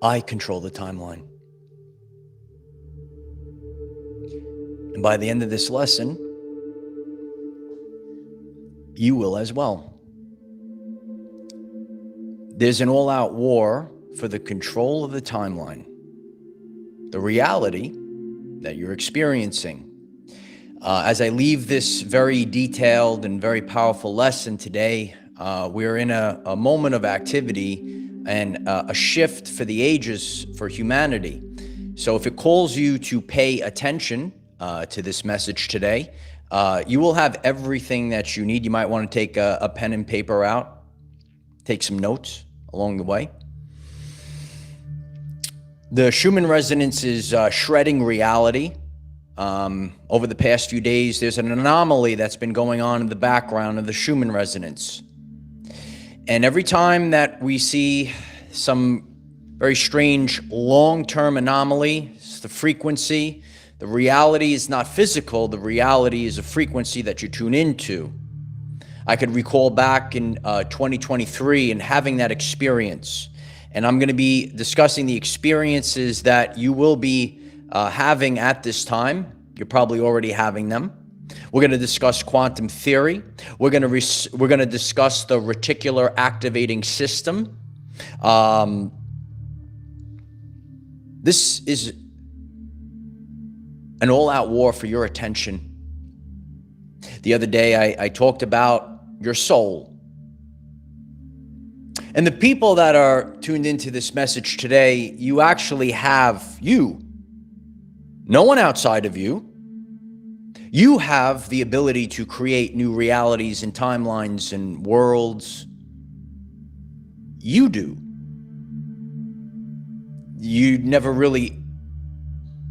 I control the timeline. And by the end of this lesson, you will as well. There's an all-out war for the control of the timeline, the reality that you're experiencing. As I leave this very detailed and very powerful lesson today, we're in a moment of activity and a shift for the ages for humanity. So if it calls you to pay attention to this message today, you will have everything that you need. You might want to take a pen and paper out, take some notes along the way. The Schumann resonance is shredding reality. Over the past few days, there's an anomaly that's been going on in the background of the Schumann resonance. And every time that we see some very strange long-term anomaly, it's the frequency. The reality is not physical. The reality is a frequency that you tune into. I could recall back in 2023 and having that experience. And I'm going to be discussing the experiences that you will be having at this time. You're probably already having them. We're going to discuss quantum theory. We're going to discuss the reticular activating system. This is an all-out war for your attention. The other day, I talked about your soul. And the people that are tuned into this message today, you actually have you. No one outside of you. You have the ability to create new realities and timelines and worlds. You do. You never really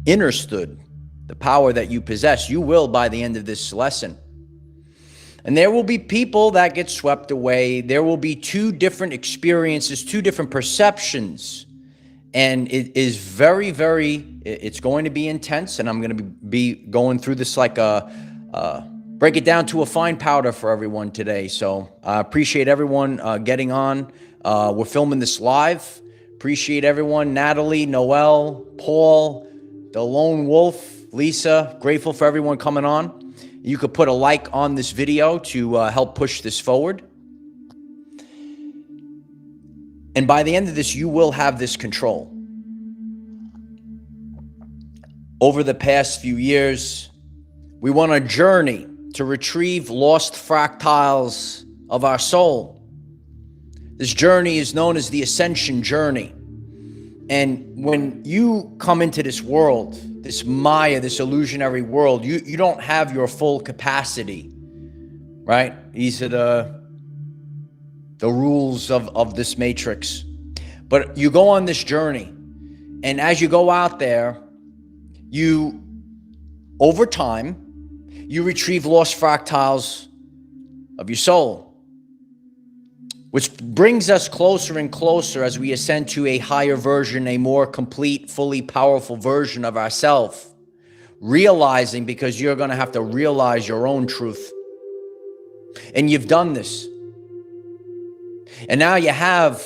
understood the power that you possess. You will by the end of this lesson. And there will be people that get swept away. There will be two different experiences, two different perceptions. And it is very, it's going to be intense. And I'm going to be going through this like break it down to a fine powder for everyone today. So I appreciate everyone getting on. We're filming this live. Appreciate everyone. Natalie, Noel, Paul, the Lone Wolf, Lisa. Grateful for everyone coming on. You could put a like on this video to help push this forward. And by the end of this, you will have this control. Over the past few years, we went on a journey to retrieve lost fractals of our soul. This journey is known as the Ascension Journey. And when you come into this world, this Maya, this illusionary world, you don't have your full capacity, right? These are the rules of this matrix. But you go on this journey, and as you go out there, over time, you retrieve lost fractals of your soul, which brings us closer and closer as we ascend to a higher version, a more complete, fully powerful version of ourselves, realizing, because you're going to have to realize your own truth. And you've done this. And now you have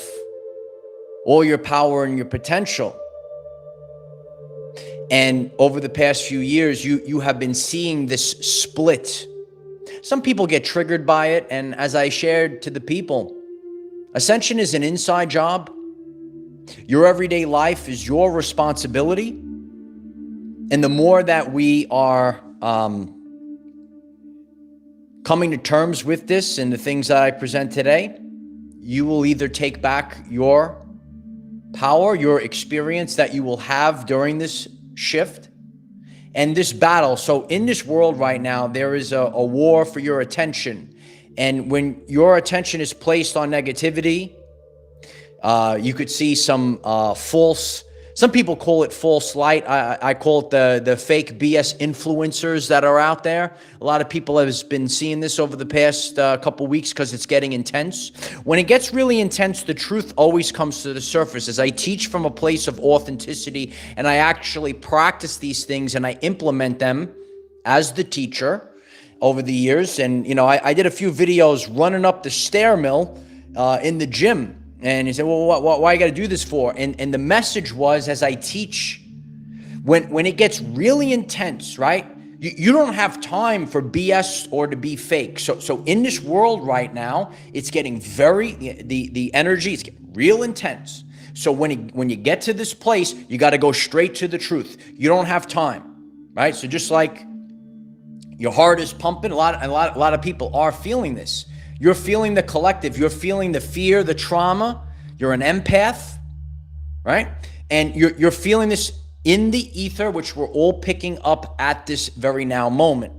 all your power and your potential. And over the past few years, you have been seeing this split. Some people get triggered by it. And as I shared to the people, Ascension is an inside job. Your everyday life is your responsibility. And the more that we are coming to terms with this and the things that I present today, you will either take back your power, your experience that you will have during this shift and this battle. So in this world right now, there is a war for your attention. And when your attention is placed on negativity, you could see some false, some people call it false light. I call it the fake BS influencers that are out there. A lot of people have been seeing this over the past couple weeks because it's getting intense. When it gets really intense, the truth always comes to the surface. As I teach from a place of authenticity and I actually practice these things and I implement them as the teacher over the years. And, you know, I did a few videos running up the stair mill in the gym. And you say, well, why you got to do this for? And the message was, as I teach, when it gets really intense, right? You don't have time for BS or to be fake. So in this world right now, it's getting the energy is getting real intense. So when you get to this place, you got to go straight to the truth. You don't have time, right? So just like your heart is pumping, a lot of people are feeling this. You're feeling the collective. You're feeling the fear, the trauma. You're an empath, right? And you're feeling this in the ether, which we're all picking up at this very now moment.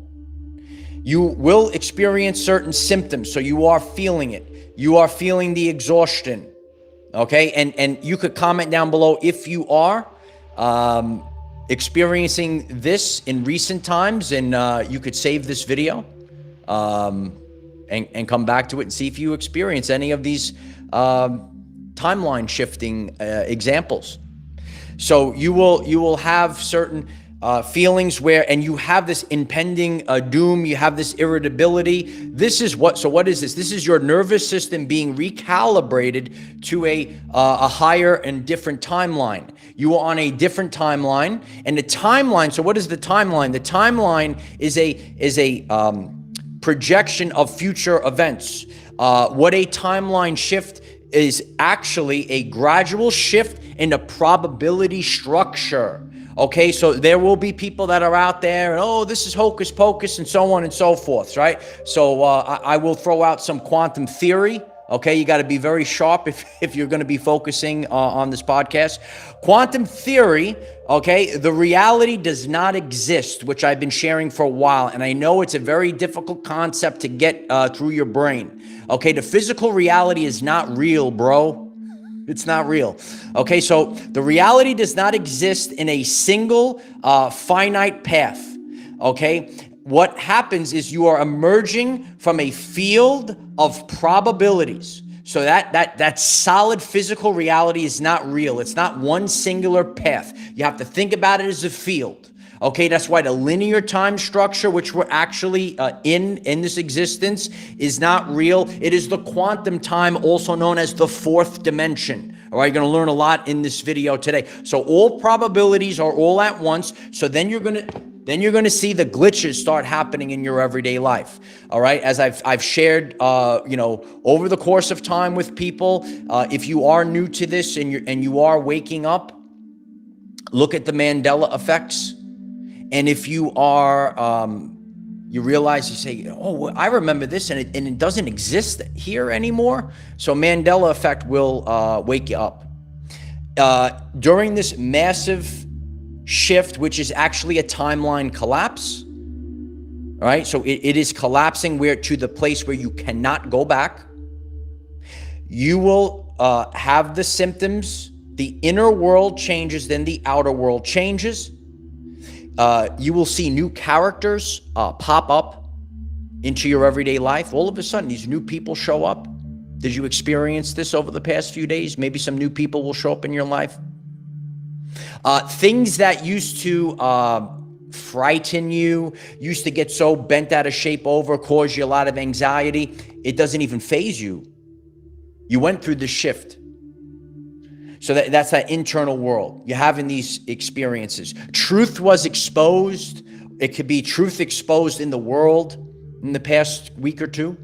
You will experience certain symptoms, so you are feeling it. You are feeling the exhaustion, okay? And you could comment down below if you are experiencing this in recent times, and you could save this video and come back to it and see if you experience any of these timeline shifting examples. So you will have certain feelings where, and you have this impending doom, you have this irritability. What is this? This is your nervous system being recalibrated to a higher and different timeline. You are on a different timeline, and the timeline. So what is the timeline? The timeline is a projection of future events. What a timeline shift is actually a gradual shift in the probability structure. Okay, so there will be people that are out there, and oh, this is hocus pocus, and so on and so forth, right? So I will throw out some quantum theory. Okay, you got to be very sharp if you're going to be focusing on this podcast. Quantum theory, okay, the reality does not exist, which I've been sharing for a while, and I know it's a very difficult concept to get through your brain. Okay, the physical reality is not real, bro. It's not real. Okay, so the reality does not exist in a single finite path. Okay, what happens is you are emerging from a field of probabilities. So that solid physical reality is not real. It's not one singular path. You have to think about it as a field. Okay, that's why the linear time structure, which we're actually in this existence, is not real. It is the quantum time, also known as the fourth dimension. All right, you're going to learn a lot in this video today. So all probabilities are all at once. So then you're going to see the glitches start happening in your everyday life. All right, as I've shared, over the course of time with people. If you are new to this and you are waking up, look at the Mandela effects. And if you are, you realize, you say, oh, I remember this, and it doesn't exist here anymore. So Mandela effect will wake you up. During this massive shift, which is actually a timeline collapse, all right? So it is collapsing to the place where you cannot go back. You will have the symptoms. The inner world changes, then the outer world changes. You will see new characters pop up into your everyday life. All of a sudden, these new people show up. Did you experience this over the past few days? Maybe some new people will show up in your life. Things that used to frighten you, used to get so bent out of shape over, cause you a lot of anxiety, it doesn't even faze you. You went through the shift. So that's that internal world. You're having these experiences. Truth was exposed. It could be truth exposed in the world in the past week or two.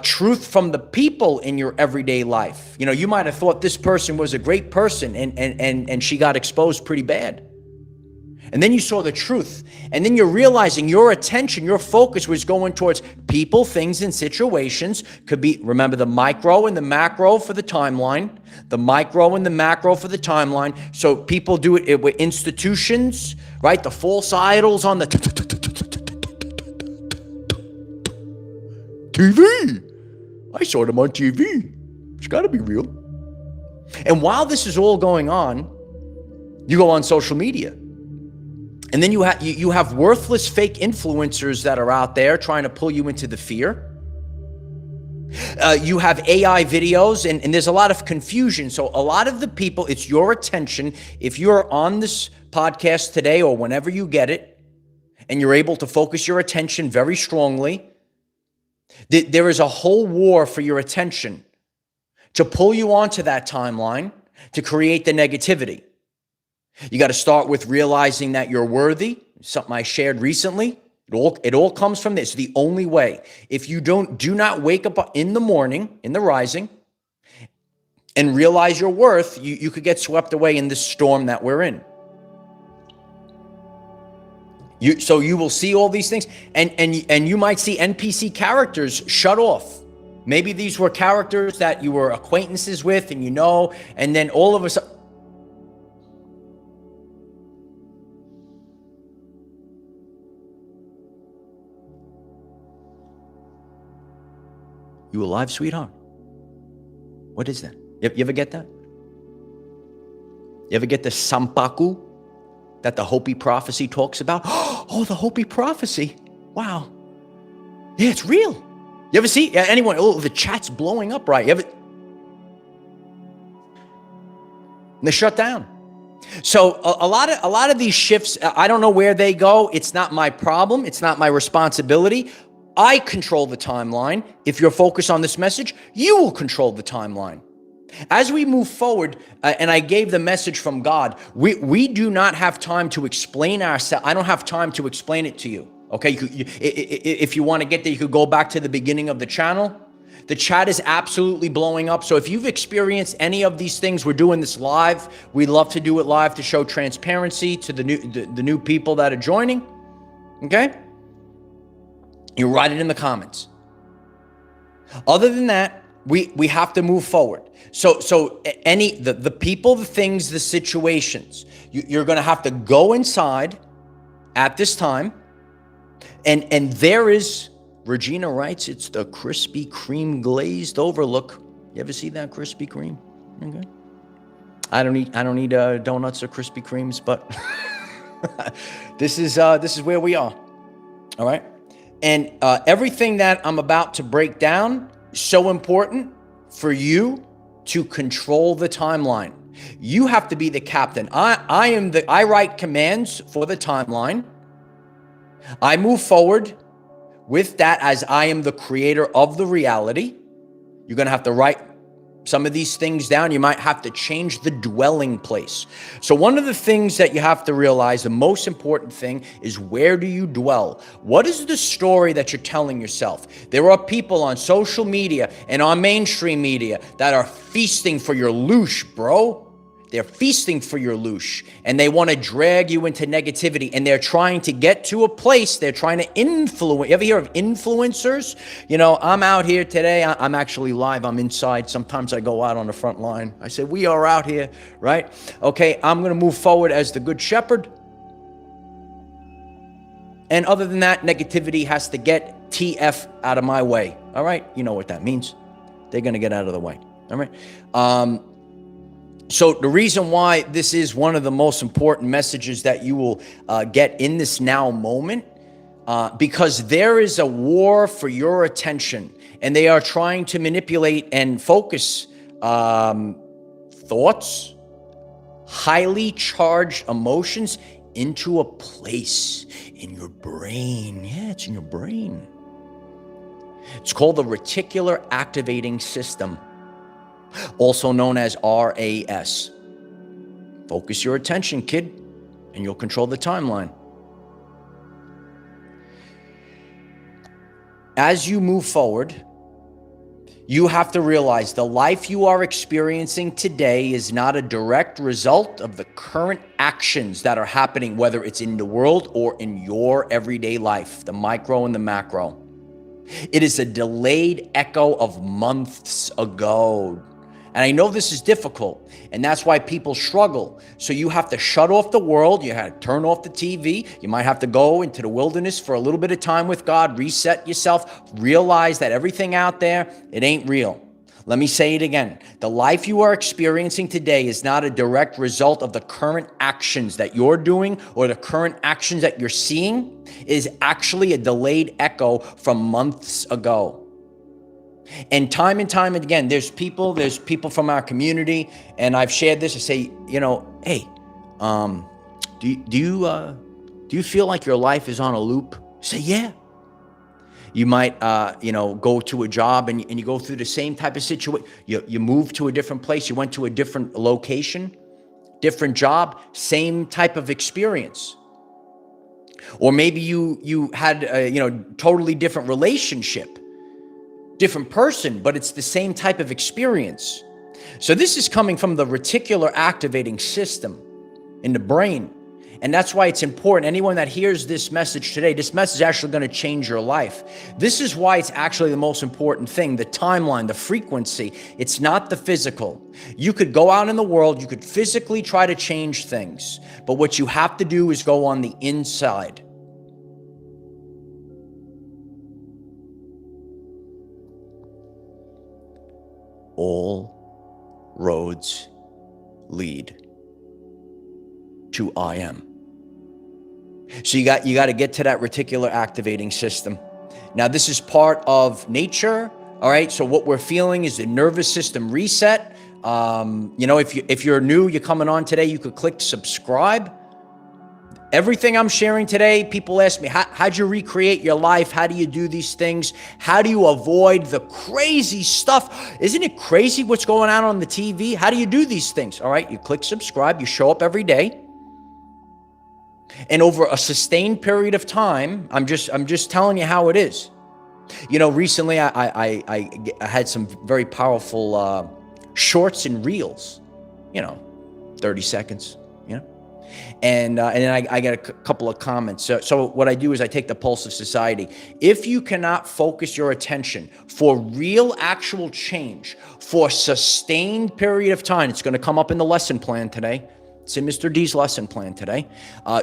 Truth from the people in your everyday life. You know, you might have thought this person was a great person and she got exposed pretty bad. And then you saw the truth. And then you're realizing your attention, your focus was going towards people, things, and situations. Could be, remember, the micro and the macro for the timeline. The micro and the macro for the timeline. So people do it with institutions, right? The false idols on the TV. I saw them on TV. It's got to be real. And while this is all going on, you go on social media. And then you have worthless fake influencers that are out there trying to pull you into the fear. You have AI videos, and there's a lot of confusion. So a lot of the people, it's your attention. If you're on this podcast today or whenever you get it, and you're able to focus your attention very strongly, there is a whole war for your attention to pull you onto that timeline to create the negativity. You got to start with realizing that you're worthy, something I shared recently. It all comes from this. The only way, if you do not wake up in the morning, in the rising, and realize your worth, you could get swept away in this storm that we're in. So you will see all these things, and you might see NPC characters shut off. Maybe these were characters that you were acquaintances with, and and then all of a sudden, you alive, sweetheart? What is that? You ever get that? You ever get the Sampaku that the Hopi prophecy talks about? Oh, the Hopi prophecy. Wow. Yeah, it's real. You ever see anyone? Oh, the chat's blowing up, right? And they're shut down. So a lot of these shifts, I don't know where they go. It's not my problem. It's not my responsibility. I control the timeline. If you're focused on this message, you will control the timeline. As we move forward, and I gave the message from God, we do not have time to explain ourselves. I don't have time to explain it to you. Okay, if you want to get there, you could go back to the beginning of the channel. The chat is absolutely blowing up. So if you've experienced any of these things, we're doing this live. We love to do it live to show transparency to the new people that are joining. Okay, you write it in the comments. Other than that, we have to move forward. So the people, the things, the situations, you're going to have to go inside at this time. And there is, Regina writes, it's the Krispy Kreme glazed overlook. You ever see that Krispy Kreme? Okay. I don't eat donuts or Krispy Kremes, but this is where we are. All right. And everything that I'm about to break down is so important for you to control the timeline. You have to be the captain. I write commands for the timeline. I move forward with that as I am the creator of the reality. You're going to have to write some of these things down. You might have to change the dwelling place. So one of the things that you have to realize, the most important thing, is where do you dwell? What is the story that you're telling yourself? There are people on social media and on mainstream media that are feasting for your loosh, bro. They're feasting for your loosh, and they want to drag you into negativity, and they're trying to get to a place. They're trying to influence. You ever hear of influencers? I'm out here today. I'm actually live. I'm inside. Sometimes I go out on the front line. I say, we are out here, right? Okay, I'm going to move forward as the good shepherd. And other than that, negativity has to get TF out of my way. All right? You know what that means. They're going to get out of the way. All right? So the reason why this is one of the most important messages that you will get in this now moment, because there is a war for your attention, and they are trying to manipulate and focus thoughts, highly charged emotions into a place in your brain. Yeah, it's in your brain. It's called the Reticular Activating System, also known as RAS. Focus your attention, kid, and you'll control the timeline. As you move forward, you have to realize the life you are experiencing today is not a direct result of the current actions that are happening, whether it's in the world or in your everyday life, the micro and the macro. It is a delayed echo of months ago. And I know this is difficult, and that's why people struggle. So you have to shut off the world. You have to turn off the TV. You might have to go into the wilderness for a little bit of time with God, reset yourself, realize that everything out there, it ain't real. Let me say it again. The life you are experiencing today is not a direct result of the current actions that you're doing or the current actions that you're seeing. It is actually a delayed echo from months ago. And time again, there's people from our community, and I've shared this. I say, hey, do you feel like your life is on a loop? I say, yeah. You might, go to a job and you go through the same type of situation. You move to a different place. You went to a different location, different job, same type of experience. Or maybe you had a, totally different relationship, different person, but it's the same type of experience. So this is coming from the reticular activating system in the brain. And that's why it's important. Anyone that hears this message today, this message is actually going to change your life. This is why it's actually the most important thing, the timeline, the frequency. It's not the physical. You could go out in the world, you could physically try to change things, but what you have to do is go on the inside. All roads lead to I am. So you got to get to that reticular activating system. Now this is part of nature. All right. So what we're feeling is the nervous system reset. If you're new, you're coming on today, you could click subscribe. Everything I'm sharing today, people ask me, how'd you recreate your life? How do you do these things? How do you avoid the crazy stuff? Isn't it crazy what's going on the TV? How do you do these things? All right, you click subscribe, you show up every day. And over a sustained period of time, I'm just telling you how it is. Recently I had some very powerful shorts and reels, 30 seconds, And then I get a couple of comments. So what I do is I take the pulse of society. If you cannot focus your attention for real actual change for a sustained period of time, it's going to come up in the lesson plan today. It's in Mr. D's lesson plan today.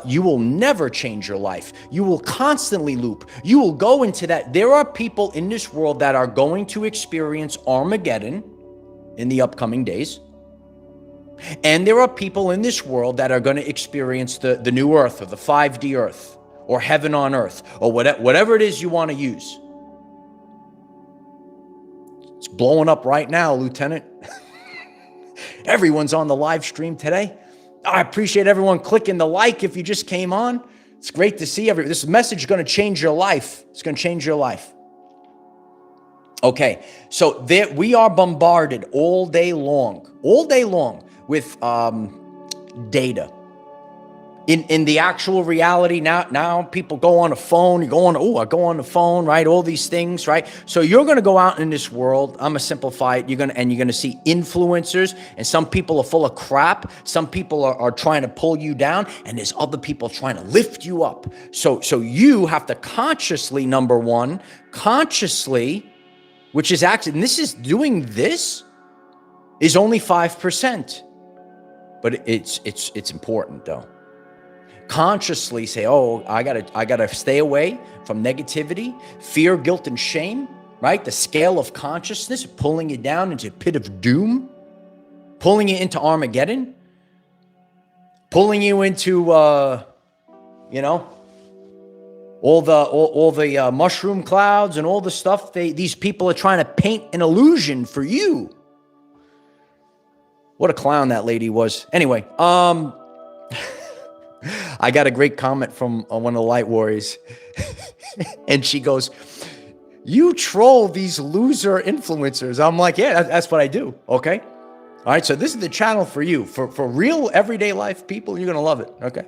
You will never change your life. You will constantly loop. You will go into that. There are people in this world that are going to experience Armageddon in the upcoming days. And there are people in this world that are going to experience the new earth, or the 5D earth, or heaven on earth, or whatever it is you want to use. It's blowing up right now, Lieutenant. Everyone's on the live stream today. I appreciate everyone clicking the like if you just came on. It's great to see everyone. This message is going to change your life. It's going to change your life. Okay, so we are bombarded all day long with data. In the actual reality, now people go on a phone, I go on the phone, right? All these things, right? So you're going to go out in this world. I'm going to simplify it. You're going to see influencers, and some people are full of crap. Some people are trying to pull you down, and there's other people trying to lift you up. So you have to consciously, number one, which is actually, and doing this is only 5%, but it's important though. Consciously say, I gotta stay away from negativity, fear, guilt, and shame, right? The scale of consciousness pulling you down into a pit of doom, pulling you into Armageddon, pulling you into, all the mushroom clouds and all the stuff these people are trying to paint an illusion for you. What a clown that lady was. Anyway, I got a great comment from one of the Light Warriors. And she goes, "You troll these loser influencers." I'm like, yeah, that's what I do. Okay. All right. So this is the channel for you, for real everyday life people. You're going to love it. Okay.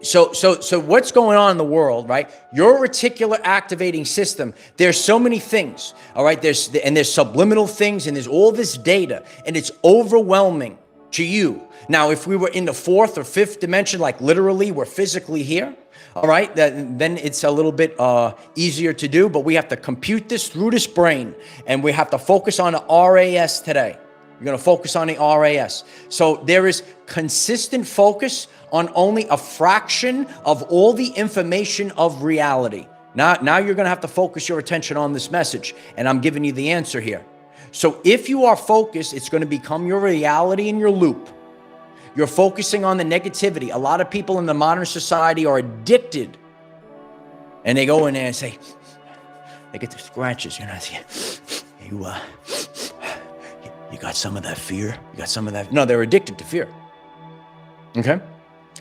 So what's going on in the world, right? Your reticular activating system, there's so many things, all right? There's subliminal things, and there's all this data, and it's overwhelming to you. Now, if we were in the 4th or 5th dimension, like literally we're physically here, all right, then it's a little bit easier to do, but we have to compute this through this brain, and we have to focus on the RAS today. You're going to focus on the RAS. So there is consistent focus on only a fraction of all the information of reality. Now you're going to have to focus your attention on this message, and I'm giving you the answer here. So if you are focused, it's going to become your reality in your loop. You're focusing on the negativity. A lot of people in the modern society are addicted, and they go in there and say, they get the scratches, you got some of that fear? You got some of that? No, they're addicted to fear. Okay?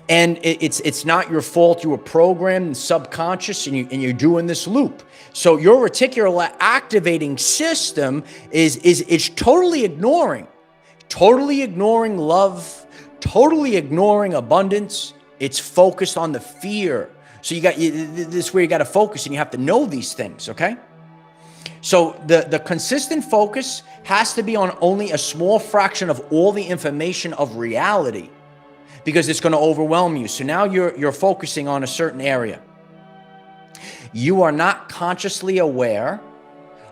And it's not your fault. You were programmed and subconscious, and you're doing this loop. So your reticular activating system is totally ignoring love, totally ignoring abundance. It's focused on the fear. So this is where you got to focus, and you have to know these things, okay? So the consistent focus has to be on only a small fraction of all the information of reality, because it's going to overwhelm you. So now you're focusing on a certain area. You are not consciously aware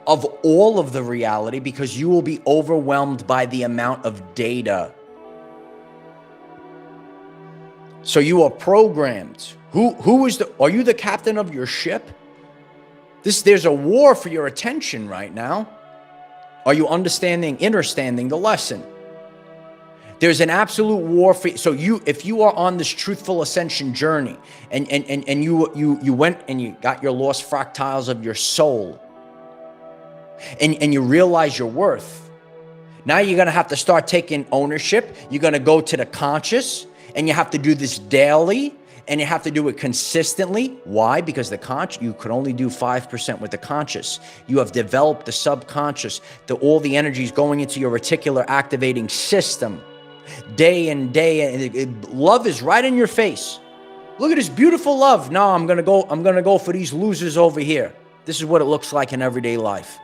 of all of the reality because you will be overwhelmed by the amount of data. So you are programmed. Are you the captain of your ship? There's a war for your attention right now. Are you understanding the lesson? There's an absolute war for so if you are on this truthful ascension journey and you went and you got your lost fractals of your soul and you realize your worth. Now you're going to have to start taking ownership. You're going to go to the conscious, and you have to do this daily, and you have to do it consistently. Why? Because you could only do 5% with the conscious. You have developed the subconscious, all the energies going into your reticular activating system. Day and day, and love is right in your face. Look at this beautiful love. No, I'm gonna go for these losers over here. This is what it looks like in everyday life.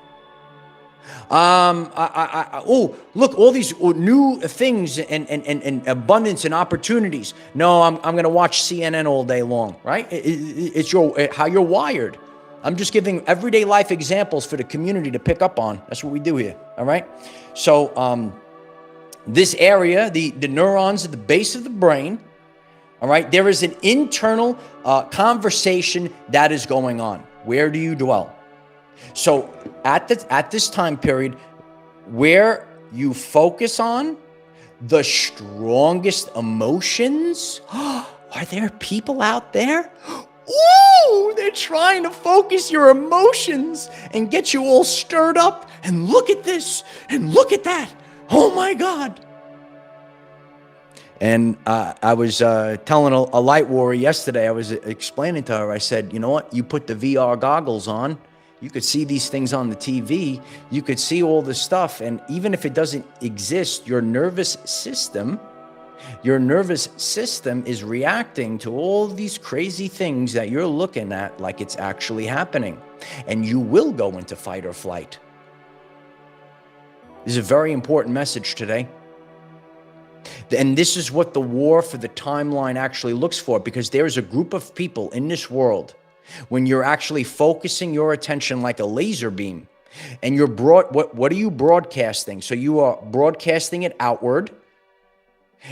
Look, all these new things and abundance and opportunities. No, I'm gonna watch CNN all day long, right? It's how you're wired. I'm just giving everyday life examples for the community to pick up on. That's what we do here, all right? So, this area, the neurons at the base of the brain, all right, there is an internal conversation that is going on. Where do you dwell? So at this time period, where you focus on the strongest emotions, are there people out there? Ooh, they're trying to focus your emotions and get you all stirred up. And look at this and look at that. Oh my God. And I was telling a light warrior yesterday, I was explaining to her, I said, you know what? You put the VR goggles on, you could see these things on the TV, you could see all this stuff. And even if it doesn't exist, your nervous system is reacting to all these crazy things that you're looking at like it's actually happening. And you will go into fight or flight. This is a very important message today. And this is what the war for the timeline actually looks for, because there is a group of people in this world, when you're actually focusing your attention like a laser beam, and you're what are you broadcasting? So you are broadcasting it outward,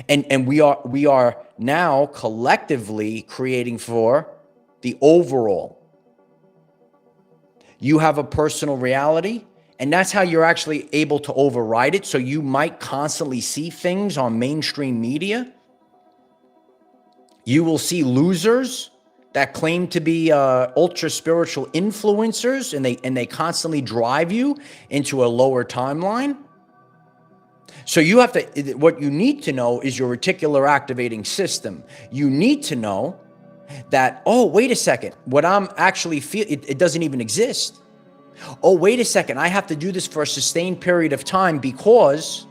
and we are now collectively creating for the overall. You have a personal reality. And that's how you're actually able to override it. So you might constantly see things on mainstream media. You will see losers that claim to be ultra spiritual influencers, and they constantly drive you into a lower timeline. So you have to, what you need to know is your reticular activating system. You need to know that, oh, wait a second, what I'm actually feeling, it doesn't even exist. Oh, wait a second, I have to do this for a sustained period of time because,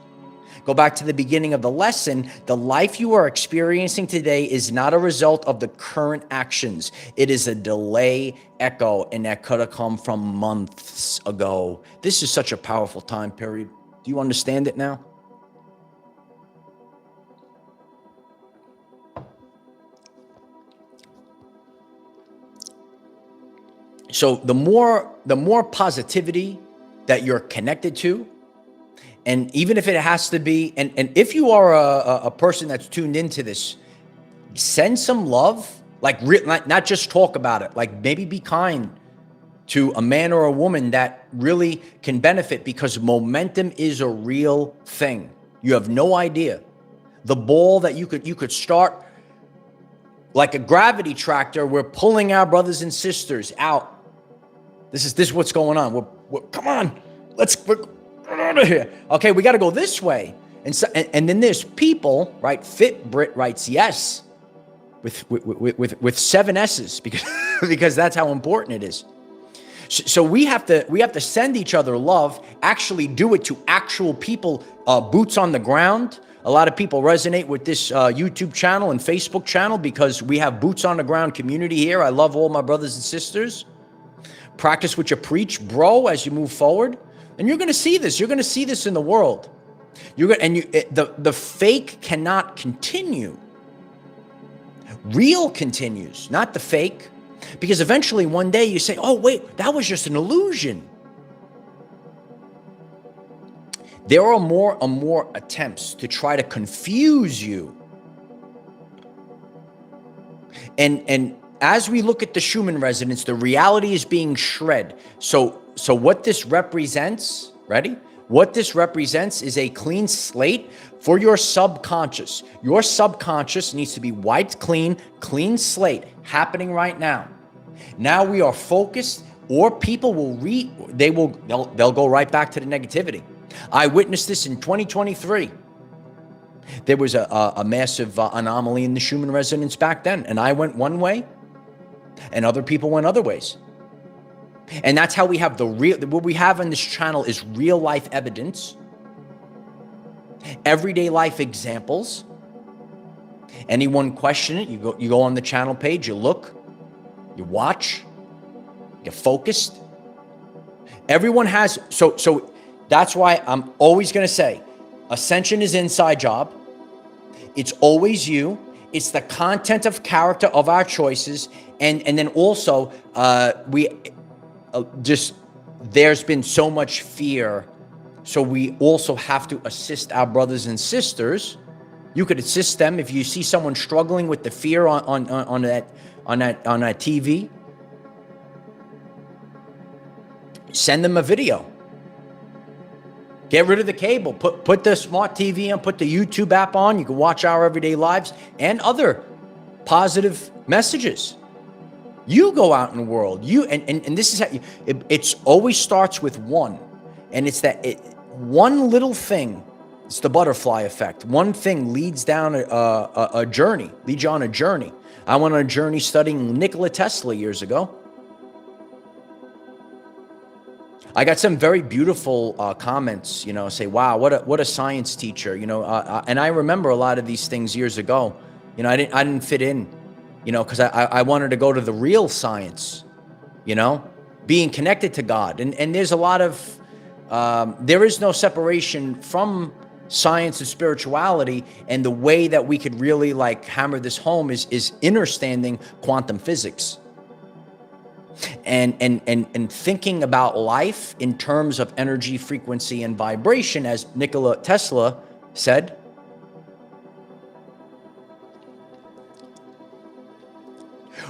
go back to the beginning of the lesson, the life you are experiencing today is not a result of the current actions. It is a delay echo, and that could have come from months ago. This is such a powerful time period. Do you understand it now? So the more positivity that you're connected to, and even if it has to be, and if you are a person that's tuned into this, send some love, like not just talk about it, like maybe be kind to a man or a woman that really can benefit, because momentum is a real thing. You have no idea. The ball that you could start like a gravity tractor. We're pulling our brothers and sisters out. This is what's going on. We're come on, we're out of here. Okay, we got to go this way. And then there's people, right? Fit Brit writes yes. with 7 S's because because that's how important it is. So we have to send each other love, actually do it to actual people, boots on the ground. A lot of people resonate with this YouTube channel and Facebook channel because we have boots on the ground community here. I love all my brothers and sisters. Practice what you preach, bro, as you move forward. And you're going to see this. You're going to see this in the world. The fake cannot continue. Real continues, not the fake. Because eventually one day you say, oh, wait, that was just an illusion. There are more and more attempts to try to confuse you. And as we look at the Schumann resonance, the reality is being shred. So what this represents, ready? What this represents is a clean slate for your subconscious. Your subconscious needs to be wiped clean, clean slate happening right now. Now we are focused, or people will they'll go right back to the negativity. I witnessed this in 2023. There was a massive anomaly in the Schumann resonance back then, and I went one way, and other people went other ways. And that's how we have what we have on this channel is real life evidence, everyday life examples. Anyone question it, you go on the channel page, you look, you watch, you're focused. Everyone has, so that's why I'm always going to say, Ascension is inside job. It's always you. It's the content of character of our choices. And then also, there's been so much fear. So we also have to assist our brothers and sisters. You could assist them if you see someone struggling with the fear on that TV. Send them a video. Get rid of the cable. Put the smart TV on. Put the YouTube app on. You can watch Our Everyday Lives and other positive messages. You go out in the world. And this is how it's always starts with one, and it's one little thing. It's the butterfly effect. One thing leads down a journey. Leads you on a journey. I went on a journey studying Nikola Tesla years ago. I got some very beautiful comments, say, wow, what a science teacher, and I remember a lot of these things years ago. I didn't fit in, because I wanted to go to the real science, being connected to God. And there's a lot of, there is no separation from science and spirituality, and the way that we could really hammer this home is understanding quantum physics. And thinking about life in terms of energy, frequency, and vibration, as Nikola Tesla said.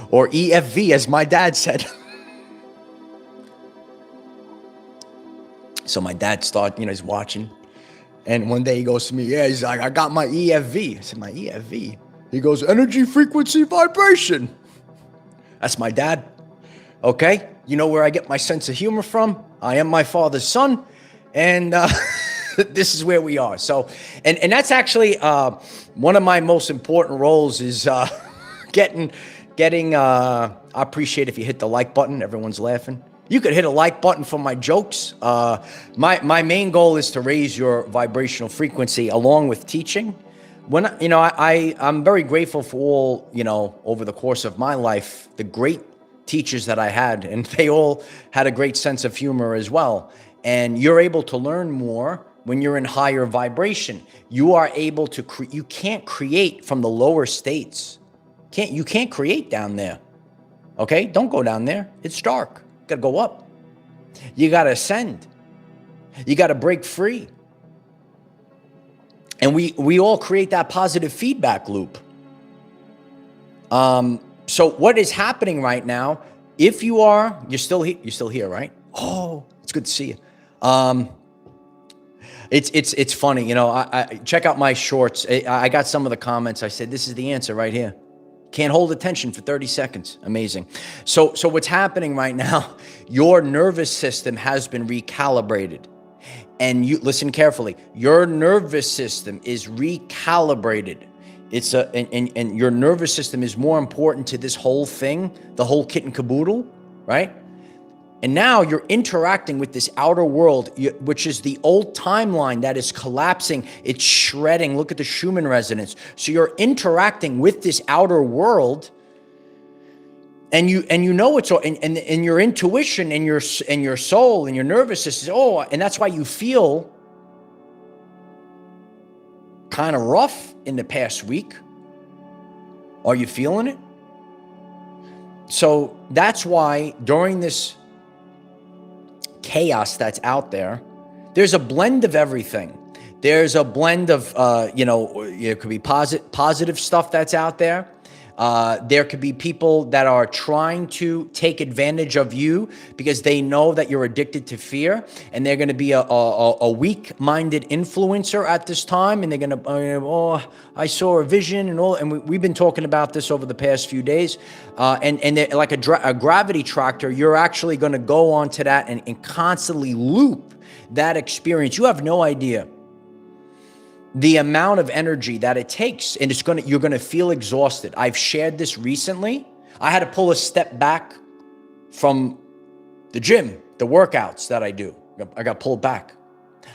Or EFV, as my dad said. So my dad started, he's watching. And one day he goes to me, yeah, he's like, I got my EFV. I said, my EFV? He goes, energy, frequency, vibration. That's my dad. Okay, you know where I get my sense of humor from? I am my father's son, and this is where we are. So, and that's actually one of my most important roles is getting. I appreciate if you hit the like button. Everyone's laughing. You could hit a like button for my jokes. My main goal is to raise your vibrational frequency along with teaching. When I'm very grateful for all over the course of my life, the great teachers that I had, and they all had a great sense of humor as well. And you're able to learn more when you're in higher vibration. You are able to you can't create from the lower states. You can't create down there. Okay? Don't go down there. It's dark. You gotta go up. You gotta ascend. You gotta break free. And we all create that positive feedback loop. So what is happening right now, if you're still here, right? Oh, it's good to see you. It's funny, I check out my shorts. I got some of the comments. I said, this is the answer right here. Can't hold attention for 30 seconds. Amazing. So what's happening right now, your nervous system has been recalibrated. And you listen carefully. Your nervous system is recalibrated. It's and your nervous system is more important to this whole thing, the whole kit and caboodle, right? And now you're interacting with this outer world, which is the old timeline that is collapsing. It's shredding. Look at the Schumann resonance. So you're interacting with this outer world, and you know it's all, and your intuition and your soul and your nervous system. Oh, and that's why you feel kind of rough in the past week. Are you feeling it? So that's why during this chaos that's out there, there's a blend of everything. There's a blend of, it could be positive stuff that's out there. There could be people that are trying to take advantage of you because they know that you're addicted to fear, and they're going to be a weak-minded influencer at this time, and they're going to, I saw a vision and all, and we've been talking about this over the past few days, and they're like a gravity tractor. You're actually going to go onto that and constantly loop that experience. You have no idea the amount of energy that it takes, and you're gonna feel exhausted. I've shared this recently. I had to pull a step back from the gym, the workouts that I do. I got pulled back.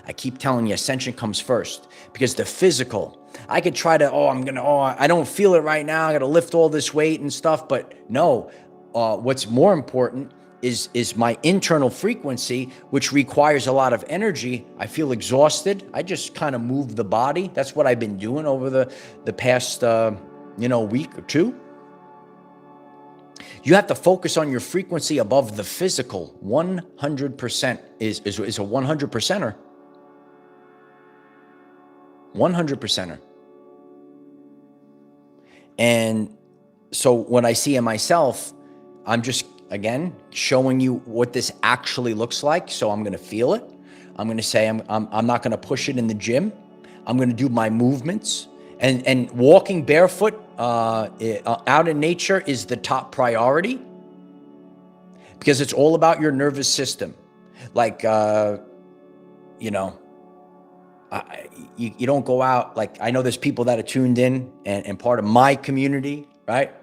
I keep telling you, Ascension comes first, because the physical, I could try to, I don't feel it right now. I got to lift all this weight and stuff, but no, what's more important is my internal frequency, which requires a lot of energy. I feel exhausted. I just kind of move the body. That's what I've been doing over the past, week or two. You have to focus on your frequency above the physical. 100% is a 100%er. 100%er. And so when I see in myself, I'm just, again, showing you what this actually looks like. So I'm going to feel it. I'm going to say, I'm not going to push it in the gym. I'm going to do my movements, and walking barefoot out in nature is the top priority, because it's all about your nervous system. Like, you don't go out. Like, I know there's people that are tuned in and part of my community, right?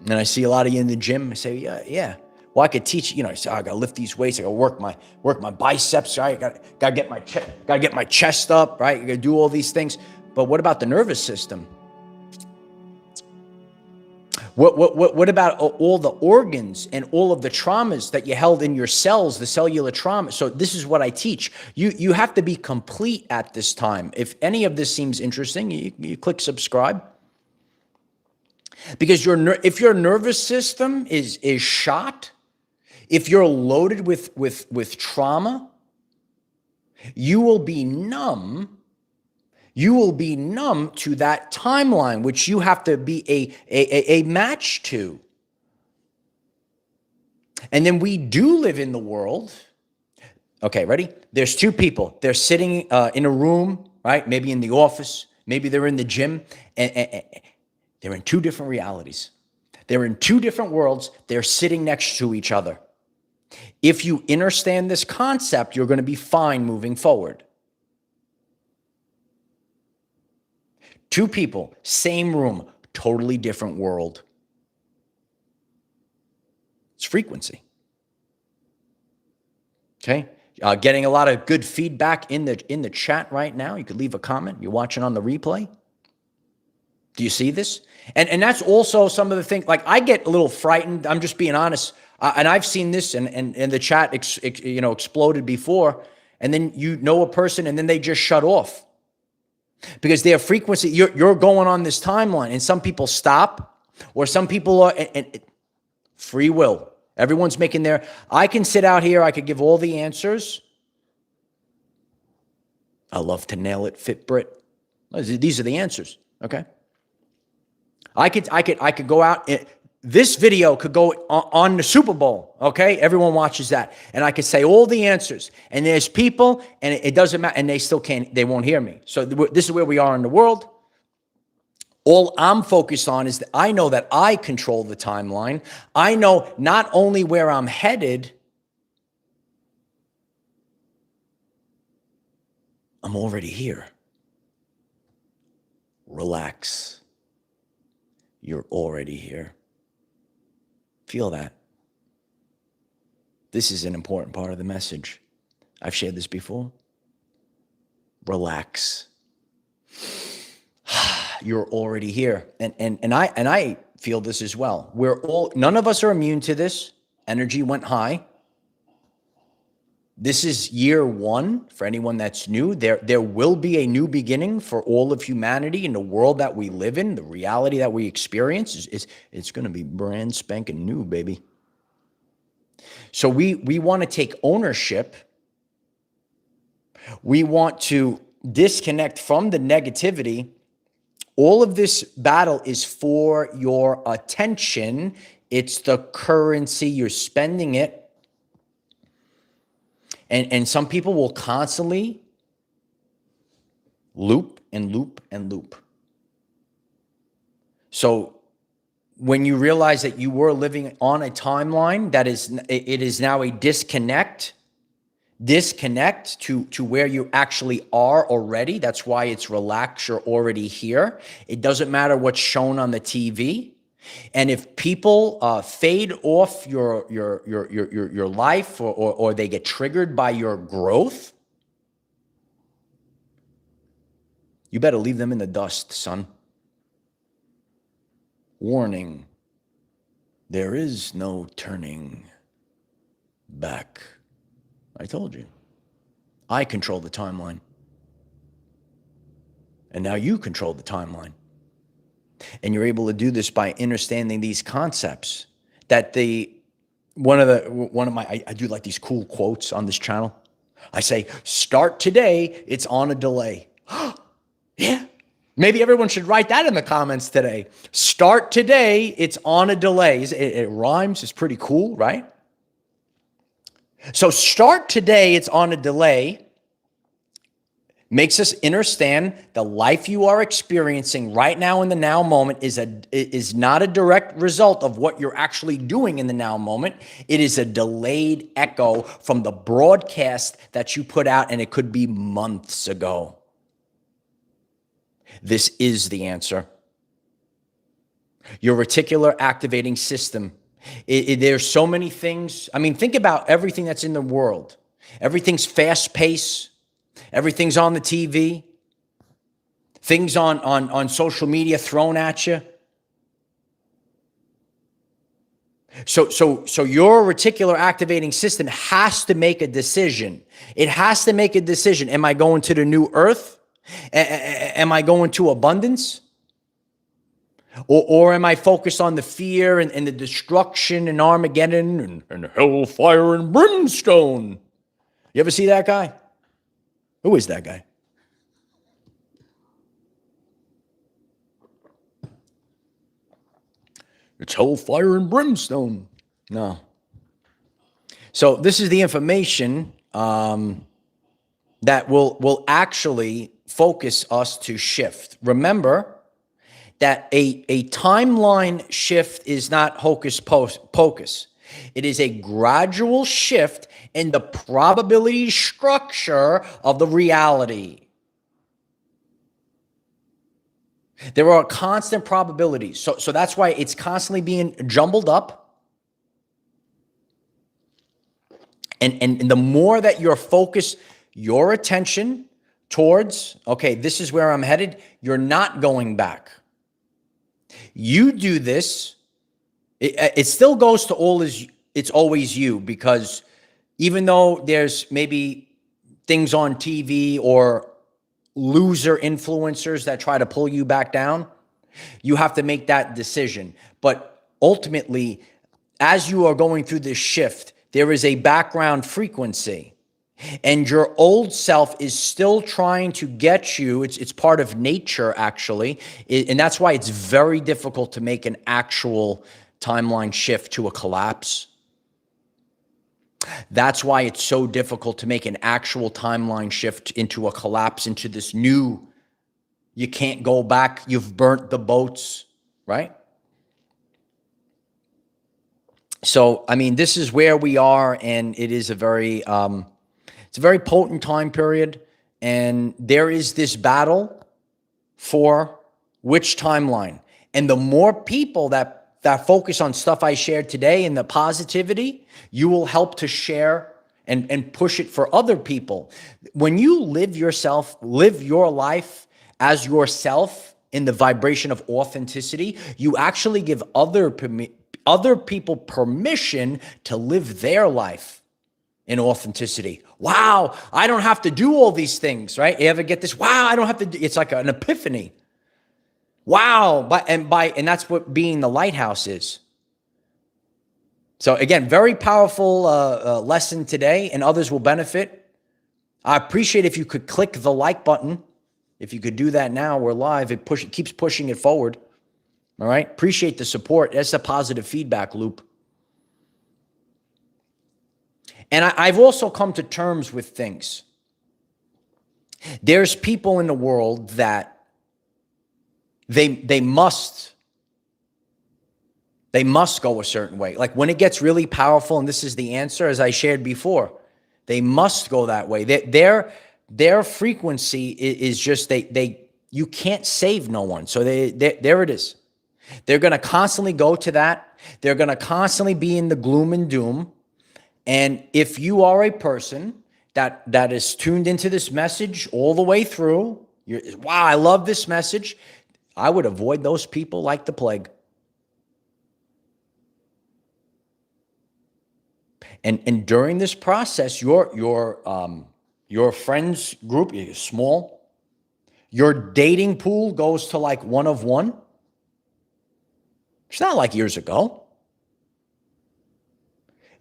And I see a lot of you in the gym. I say, yeah. Well, I could teach you. I say, I gotta lift these weights. I gotta work my biceps. Right? Gotta get my chest up. Right? You gotta do all these things. But what about the nervous system? What about all the organs and all of the traumas that you held in your cells, the cellular trauma? So this is what I teach. You have to be complete at this time. If any of this seems interesting, you click subscribe. Because if your nervous system is shot, if you're loaded with trauma, you will be numb. You will be numb to that timeline, which you have to be a match to. And then we do live in the world. Okay, ready? There's two people. They're sitting in a room, right? Maybe in the office. Maybe they're in the gym. And they're in two different realities. They're in two different worlds. They're sitting next to each other. If you understand this concept, you're going to be fine moving forward. Two people, same room, totally different world. It's frequency. Okay? Getting a lot of good feedback in the chat right now. You could leave a comment. You're watching on the replay. Do you see this? And that's also some of the things, like, I get a little frightened. I'm just being honest. And I've seen this, and the chat exploded before. And then a person, and then they just shut off. Because their frequency, you're going on this timeline, and some people stop, or some people are, and free will. Everyone's making I can sit out here, I could give all the answers. I love to nail it, fit Brit. These are the answers, okay? I could go out. This video could go on the Super Bowl, okay? Everyone watches that. And I could say all the answers. And there's people, and it doesn't matter, and they won't hear me. So this is where we are in the world. All I'm focused on is that I know that I control the timeline. I know not only where I'm headed, I'm already here. Relax. You're already here. Feel that. This is an important part of the message. I've shared this before. Relax. You're already here. And I feel this as well. None of us are immune to this. Energy went high. This is year one for anyone that's new. There will be a new beginning for all of humanity in the world that we live in. The reality that we experience it's going to be brand spanking new, baby. So we want to take ownership. We want to disconnect from the negativity. All of this battle is for your attention. It's the currency. You're spending it. And some people will constantly loop and loop and loop. So when you realize that you were living on a timeline that it is now a disconnect to where you actually are already. That's why it's relaxed. You're already here. It doesn't matter what's shown on the TV. And if people fade off your life or they get triggered by your growth, you better leave them in the dust, son. Warning, there is no turning back. I told you. I control the timeline. And now you control the timeline. And you're able to do this by understanding these concepts. That I do like these cool quotes on this channel. I say, start today, it's on a delay. Yeah. Maybe everyone should write that in the comments today. Start today, it's on a delay. It rhymes, it's pretty cool, right? So start today, it's on a delay. Makes us understand the life you are experiencing right now in the now moment is not a direct result of what you're actually doing in the now moment. It is a delayed echo from the broadcast that you put out, and it could be months ago. This is the answer. Your reticular activating system. There's so many things. I mean, think about everything that's in the world. Everything's fast-paced. Everything's on the TV. Things on social media thrown at you. So your reticular activating system has to make a decision. It has to make a decision. Am I going to the new earth? Am I going to abundance? Or am I focused on the fear and the destruction and Armageddon and hellfire and brimstone? You ever see that guy? Who is that guy? It's hellfire and brimstone. No. So this is the information that will actually focus us to shift. Remember that a timeline shift is not hocus pocus. It is a gradual shift in the probability structure of the reality. There are constant probabilities. So that's why it's constantly being jumbled up. And the more that you're focused your attention towards, okay, this is where I'm headed, you're not going back. You do this, it still goes to it's always you, because even though there's maybe things on TV or loser influencers that try to pull you back down, you have to make that decision. But ultimately, as you are going through this shift, there is a background frequency. And your old self is still trying to get you. It's part of nature, actually. And that's why it's very difficult to make an actual timeline shift to a collapse. That's why it's so difficult to make an actual timeline shift into a collapse, into this new, you can't go back, you've burnt the boats, right? So, I mean, this is where we are, and it is a very... it's a very potent time period, and there is this battle for which timeline. And the more people that focus on stuff I shared today and the positivity, you will help to share and push it for other people. When you live your life as yourself in the vibration of authenticity, you actually give other people permission to live their life in authenticity. Wow, I don't have to do all these things, right? You ever get this? Wow, I don't have to do, it's like an epiphany. Wow, and that's what being the lighthouse is. So again, very powerful lesson today, and others will benefit. I appreciate if you could click the like button. If you could do that now, we're live. It keeps pushing it forward. All right. Appreciate the support. That's a positive feedback loop. And I've also come to terms with things. There's people in the world that they must go a certain way. Like when it gets really powerful, and this is the answer, as I shared before, they must go that way. Their frequency is just you can't save no one. So there it is. They're going to constantly go to that. They're going to constantly be in the gloom and doom. And if you are a person that is tuned into this message all the way through, wow, I love this message, I would avoid those people like the plague. And during this process, your friends group is small. Your dating pool goes to like 1 of 1. It's not like years ago.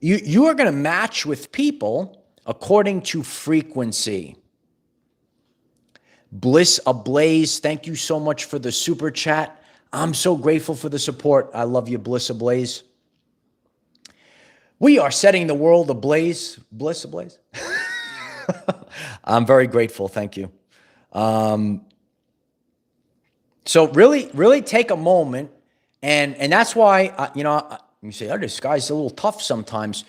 You are going to match with people according to frequency. Bliss Ablaze, thank you so much for the super chat. I'm so grateful for the support. I love you, Bliss Ablaze. We are setting the world ablaze. Bliss Ablaze. I'm very grateful. Thank you. So really take a moment, and that's why, you say, oh, this guy's a little tough sometimes.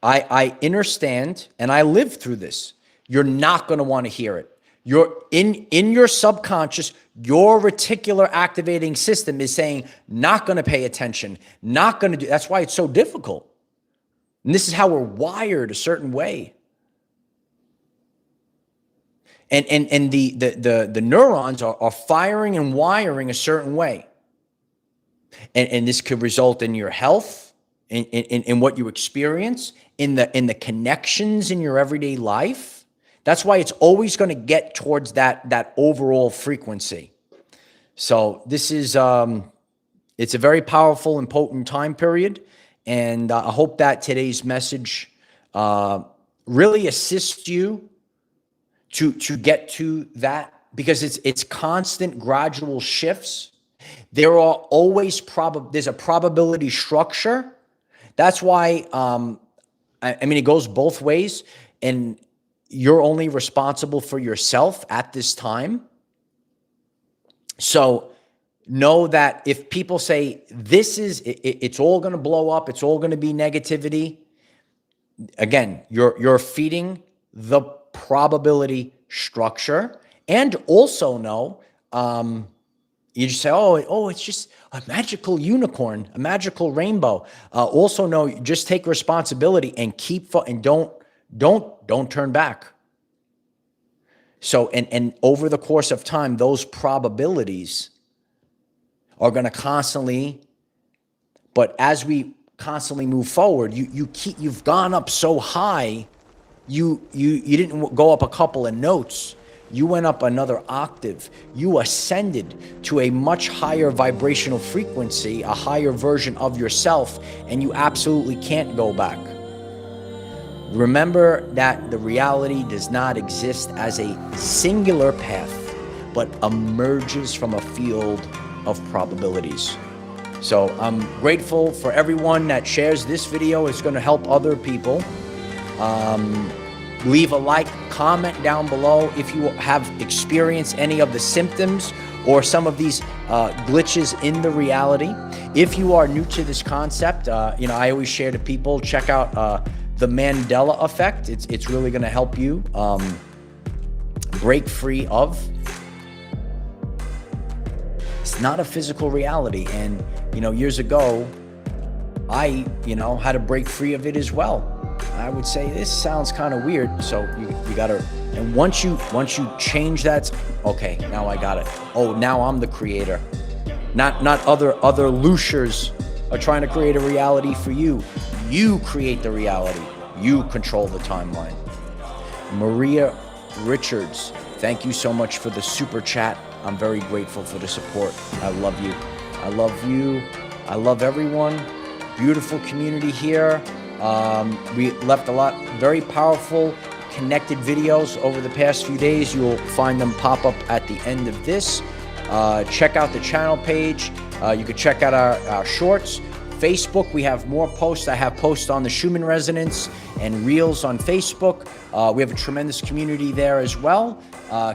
I understand, and I live through this. You're not going to want to hear it. You're in your subconscious, your reticular activating system is saying, not going to pay attention, not going to do. That's why it's so difficult. And this is how we're wired a certain way. And the neurons are firing and wiring a certain way. And this could result in your health, in what you experience, in the connections in your everyday life. That's why it's always going to get towards that overall frequency. So this is it's a very powerful and potent time period. And I hope that today's message really assists you to get to that, because it's constant gradual shifts. There are always there's a probability structure. That's why I mean it goes both ways, and you're only responsible for yourself at this time. So know that if people say it's all going to blow up, it's all going to be negativity, again, you're feeding the probability structure. And also know, you just say, oh, it's just a magical unicorn, a magical rainbow. Also know, just take responsibility and and don't turn back. So, and over the course of time, those probabilities are going to constantly, but as we constantly move forward, you've gone up so high, you didn't go up a couple of notes. You went up another octave. You ascended to a much higher vibrational frequency, a higher version of yourself, and you absolutely can't go back. Remember that the reality does not exist as a singular path, but emerges from a field of probabilities. So I'm grateful for everyone that shares this video. It's going to help other people. Leave a like, comment down below if you have experienced any of the symptoms or some of these glitches in the reality. If you are new to this concept, I always share to people, check out the Mandela effect. It's really going to help you break free of. It's not a physical reality. And, years ago, I, had to break free of it as well. I would say this sounds kind of weird. So you gotta, and once you change that, okay, now I got it. Oh, now I'm the creator. Not other Luciers are trying to create a reality for you. You create the reality. You control the timeline. Maria Richards, thank you so much for the super chat. I'm very grateful for the support. I love you. I love you. I love everyone. Beautiful community here. We left a lot very powerful connected videos over the past few days. You'll find them pop up at the end of this. Check out the channel page. You can check out our shorts. Facebook, we have more posts. I have posts on the Schumann Resonance and Reels on Facebook. We have a tremendous community there as well.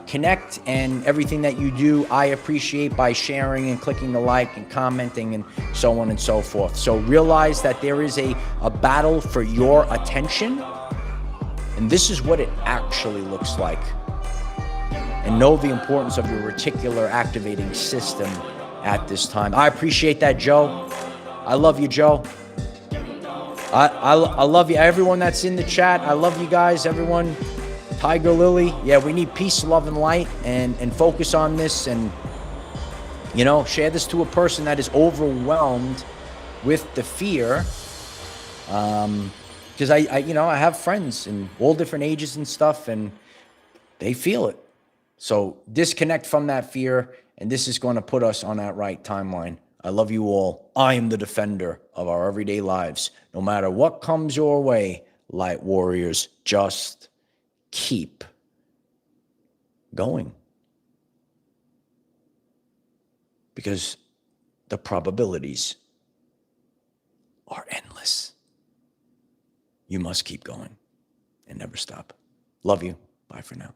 Connect, and everything that you do, I appreciate by sharing and clicking the like and commenting and so on and so forth. So realize that there is a battle for your attention, and this is what it actually looks like. And know the importance of your reticular activating system at this time. I appreciate that, Joe. I love you, Joe. I love you, everyone that's in the chat. I love you guys, everyone. Tiger Lily. Yeah, we need peace, love, and light, and focus on this, and share this to a person that is overwhelmed with the fear. Because I have friends in all different ages and stuff, and they feel it. So disconnect from that fear, and this is going to put us on that right timeline. I love you all. I am the defender of our everyday lives. No matter what comes your way, light warriors, just keep going. Because the probabilities are endless. You must keep going and never stop. Love you. Bye for now.